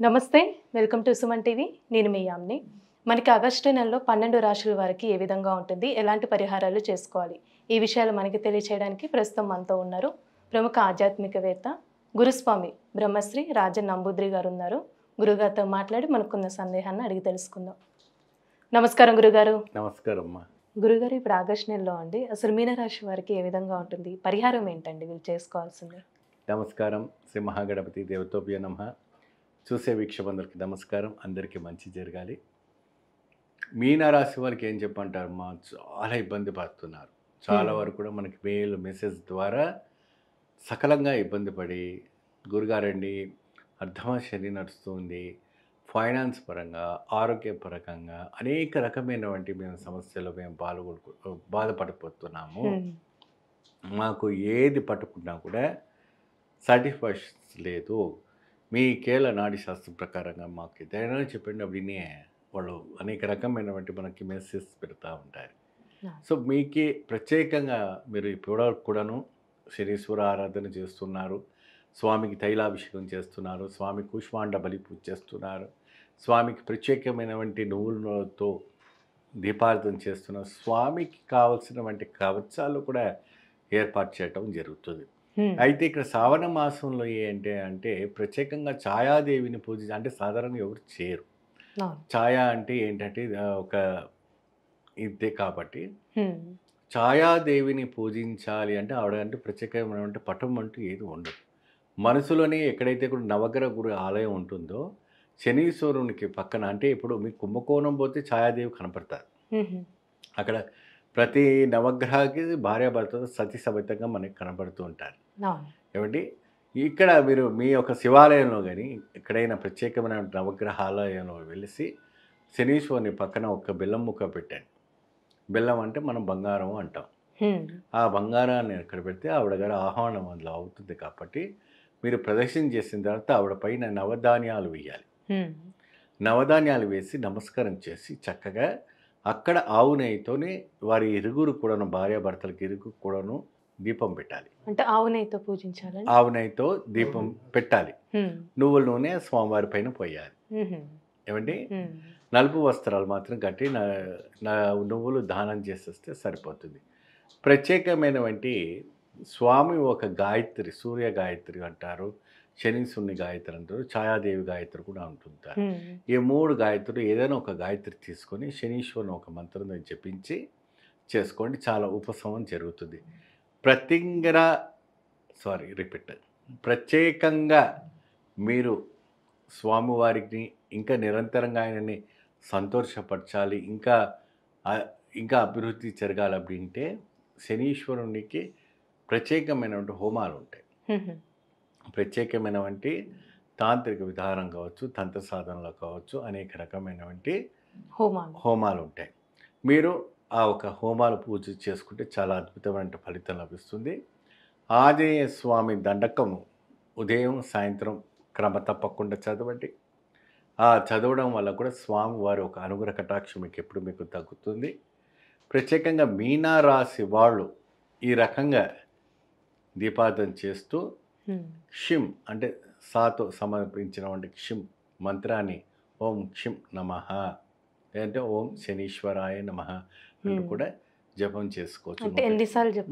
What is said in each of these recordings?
నమస్తే, welcome to Suman TV. నేను మీ యామ్ని. మనకి ఆగస్టు నెలలో 12 రాశుల వారికి ఏ విధంగా ఉంటుంది, ఎలాంటి పరిహారాలు చేసుకోవాలి, ఈ విషయాలు మనకి తెలియచేయడానికి ప్రస్తుతం మనతో ఉన్నారు ప్రముఖ ఆధ్యాత్మికవేత్త గురుస్వామి బ్రహ్మశ్రీ రాజన్ నంబూద్రి గారు ఉన్నారు. గురుగారితో మాట్లాడి మనకున్న సందేహాన్ని అడిగి తెలుసుకుందాం. నమస్కారం గురుగారు. నమస్కారం అమ్మా. గురుగారు, ఇప్పుడు ఆగస్టు నెలలో అండి, అసలు మీనరాశి వారికి ఏ విధంగా ఉంటుంది, పరిహారం ఏంటండి వీళ్ళు చేసుకోవాల్సింది? నమస్కారం. శ్రీ మహాగణపతి దేవతోభ్య నమః. చూసే వీక్షకులందరికీ నమస్కారం. అందరికీ మంచి జరగాలి. మీనరాశి వారికి ఏం చెప్పంటారమ్మా, చాలా ఇబ్బంది పడుతున్నారు. చాలా వరకు కూడా మనకి మెసేజ్ ద్వారా సకలంగా ఇబ్బంది పడి, గురుగారండి అర్ధమ శని నడుస్తుంది, ఫైనాన్స్ పరంగా, ఆరోగ్యపరంగా అనేక రకమైనటువంటి మేము సమస్యలు మేము బాధపడిపోతున్నాము. మాకు ఏది పట్టుకున్నా కూడా సాటిస్ఫాక్షన్స్ లేదు. మీ కేల నాడి శాస్త్రం ప్రకారంగా మాకు ఏదైనా చెప్పండి అవినే వాళ్ళు అనేక రకమైనటువంటి మనకి మెసేజ్ పెడతా ఉంటారు. సో మీకు ప్రత్యేకంగా మీరు ఇప్పుడు కూడాను శనీశ్వర ఆరాధన చేస్తున్నారు, స్వామికి తైలాభిషేకం చేస్తున్నారు, స్వామి కూష్మాండ బలి పూజ చేస్తున్నారు, స్వామికి ప్రత్యేకమైనటువంటి నువ్వులతో దీపార్థన చేస్తున్నారు, స్వామికి కావలసినటువంటి కవచాలు కూడా ఏర్పాటు చేయటం జరుగుతుంది. అయితే ఇక్కడ శ్రావణ మాసంలో అంటే ప్రత్యేకంగా ఛాయాదేవిని పూజ అంటే సాధారణంగా ఎవరు చేయరు. ఛాయా అంటే ఏంటంటే ఒక ఇదే కాబట్టి ఛాయాదేవిని పూజించాలి అంటే ఆవిడ అంటే ప్రత్యేకమైనటువంటి పటం అంటూ ఏది ఉండదు. మనసులోనే ఎక్కడైతే కూడా నవగ్రహ గురు ఆలయం ఉంటుందో శనీశ్వరునికి పక్కన, అంటే ఇప్పుడు మీకు కుంభకోణం పోతే ఛాయాదేవి కనపడతారు. అక్కడ ప్రతి నవగ్రహానికి భార్యాభర్తతో సతీ సమేతంగా మనకి కనబడుతూ ఉంటారు. ఏమండి, ఇక్కడ మీరు మీ యొక్క శివాలయంలో కానీ ఎక్కడైనా ప్రత్యేకమైన నవగ్రహ ఆలయంలో వెలిసి శనీశ్వరుని పక్కన ఒక బెల్లం ముక్క పెట్టండి. బెల్లం అంటే మనం బంగారం అంటాం. ఆ బంగారాన్ని ఎక్కడ పెడితే ఆవిడ గారు ఆహ్వానం అందులో అవుతుంది. కాబట్టి మీరు ప్రదక్షిణ చేసిన తర్వాత ఆవిడ పైన నవధాన్యాలు వేయాలి. నవధాన్యాలు వేసి నమస్కారం చేసి చక్కగా అక్కడ ఆవు నెయ్యితోనే వారి ఇరుగురు కూడాను, భార్యాభర్తలకి ఇరుగురు కూడాను దీపం పెట్టాలి. అంటే ఆవు నెయ్యితో పూజించాలి. ఆవు నెయ్యితో దీపం పెట్టాలి. నువ్వుల నూనె స్వామివారి పైన పోయాలి. ఏమండి, నలుపు వస్త్రాలు మాత్రం కట్టి నువ్వులు దానం చేసేస్తే సరిపోతుంది. ప్రత్యేకమైనటువంటి స్వామి ఒక గాయత్రి, సూర్య గాయత్రి అంటారు, శనీశ్వరుని గాయత్రి అంటారు, ఛాయాదేవి గాయత్రి కూడా ఉంటుంటారు. ఈ 3 గాయత్రులు ఏదైనా ఒక గాయత్రి తీసుకొని శనీశ్వరుని ఒక మంత్రం జపించి చేసుకోండి, చాలా ఉపశమనం జరుగుతుంది. ప్రత్యేకంగా మీరు స్వామివారికి ఇంకా నిరంతరంగా ఆయనని సంతోషపరచాలి, ఇంకా అభివృద్ధి జరగాలంటే శనీశ్వరునికి ప్రత్యేకమైనటువంటి హోమాలు ఉంటాయి. ప్రత్యేకమైనటువంటి తాంత్రిక విధానం కావచ్చు, తంత్ర సాధనలు కావచ్చు, అనేక రకమైనటువంటి హోమాలు ఉంటాయి. మీరు ఆ ఒక హోమాలు పూజ చేసుకుంటే చాలా అద్భుతమైన ఫలితం లభిస్తుంది. ఆంజనేయ స్వామి దండకము ఉదయం సాయంత్రం క్రమ తప్పకుండా చదవండి. ఆ చదవడం వల్ల కూడా స్వామి వారి ఒక అనుగ్రహ కటాక్షం మీకు తగ్గుతుంది. ప్రత్యేకంగా మీనరాశి వాళ్ళు ఈ రకంగా దీపార్థన చేస్తూ క్షిం అంటే సాతో సమర్పించినటువంటి క్షిం మంత్రాన్ని ఓం క్షిం నమః అంటే ఓం శనీశ్వరాయ నమః అంటూ కూడా జపం చేసుకోవచ్చు. 108 సార్లు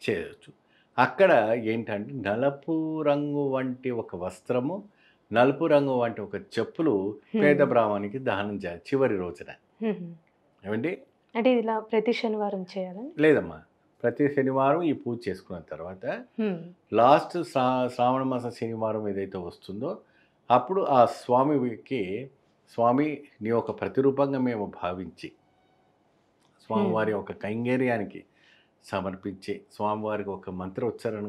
చేయవచ్చు. అక్కడ ఏంటంటే నలుపు రంగు వంటి ఒక వస్త్రము, నలుపు రంగు వంటి ఒక చెప్పులు పేద బ్రాహ్మణికి దానం చేయాలి చివరి రోజున. ఏమండి, అంటే ఇలా ప్రతి శనివారం చేయాలని లేదమ్మా. ప్రతి శనివారం ఈ పూజ చేసుకున్న తర్వాత లాస్ట్ శ్రావణ మాస శనివారం ఏదైతే వస్తుందో అప్పుడు ఆ స్వామికి, స్వామి నీ ఒక ప్రతిరూపంగా మేము భావించి స్వామివారి ఒక కైంగర్యానికి సమర్పించి స్వామివారికి ఒక మంత్రోచ్చారణ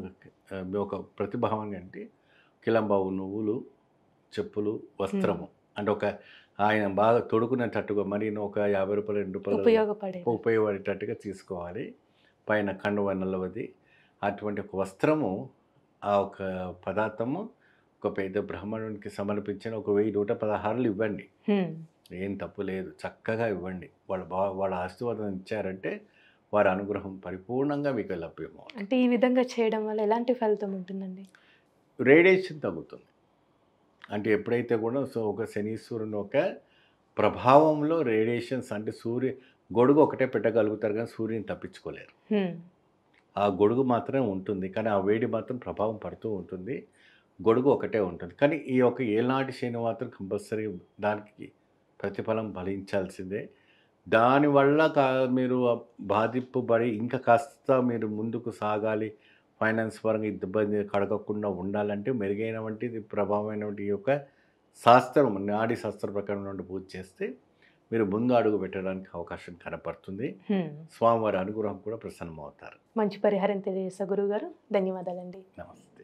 ఒక ప్రతిభావంగా అంటే కిలంబావు నువ్వులు, చెప్పులు, వస్త్రము అంటే ఒక ఆయన బాగా తొడుకునేటట్టుగా మరి ఒక 50 రూపాయలు 2 రూపాయలు ఉపయోగపడేటట్టుగా తీసుకోవాలి. పైన కండువ నల్లవది అటువంటి ఒక వస్త్రము, ఆ ఒక పదార్థము ఒక పేద బ్రాహ్మణునికి సమర్పించిన ఒక 1116 ఇవ్వండి. ఏం తప్పు లేదు, చక్కగా ఇవ్వండి. వాళ్ళ ఆశీర్వాదం ఇచ్చారంటే వారి అనుగ్రహం పరిపూర్ణంగా మీకు లభ్యమవుతుంది. అంటే ఈ విధంగా చేయడం వల్ల ఎలాంటి ఫలితం ఉంటుందండి? రేడియేషన్ తగ్గుతుంది. అంటే ఎప్పుడైతే కూడా ఒక శనీశ్వరుని ఒక ప్రభావంలో రేడియేషన్స్ అంటే గొడుగు ఒకటే పెట్టగలుగుతారు కానీ సూర్యుని తప్పించుకోలేరు. ఆ గొడుగు మాత్రమే ఉంటుంది కానీ ఆ వేడి మాత్రం ప్రభావం పడుతూ ఉంటుంది. గొడుగు ఒకటే ఉంటుంది కానీ ఈ యొక్క ఏనాటి శని మాత్రం కంపల్సరీ దానికి ప్రతిఫలం ఫలించాల్సిందే. దానివల్ల మీరు బాధింపబడి ఇంకా కాస్త మీరు ముందుకు సాగాలి, ఫైనాన్స్ పరంగా ఇబ్బంది కడగకుండా ఉండాలంటే మెరుగైనటువంటి ప్రభావమైనటువంటి ఈ యొక్క శాస్త్రం నాడీ శాస్త్ర ప్రకారం పూజ చేస్తే మీరు ముందు అడుగు పెట్టడానికి అవకాశం కనపడుతుంది. స్వామివారి అనుగ్రహం కూడా ప్రసన్నమవుతారు. మంచి పరిహారం తెలియజేస్తా గురువుగారు. ధన్యవాదాలండి. నమస్తే.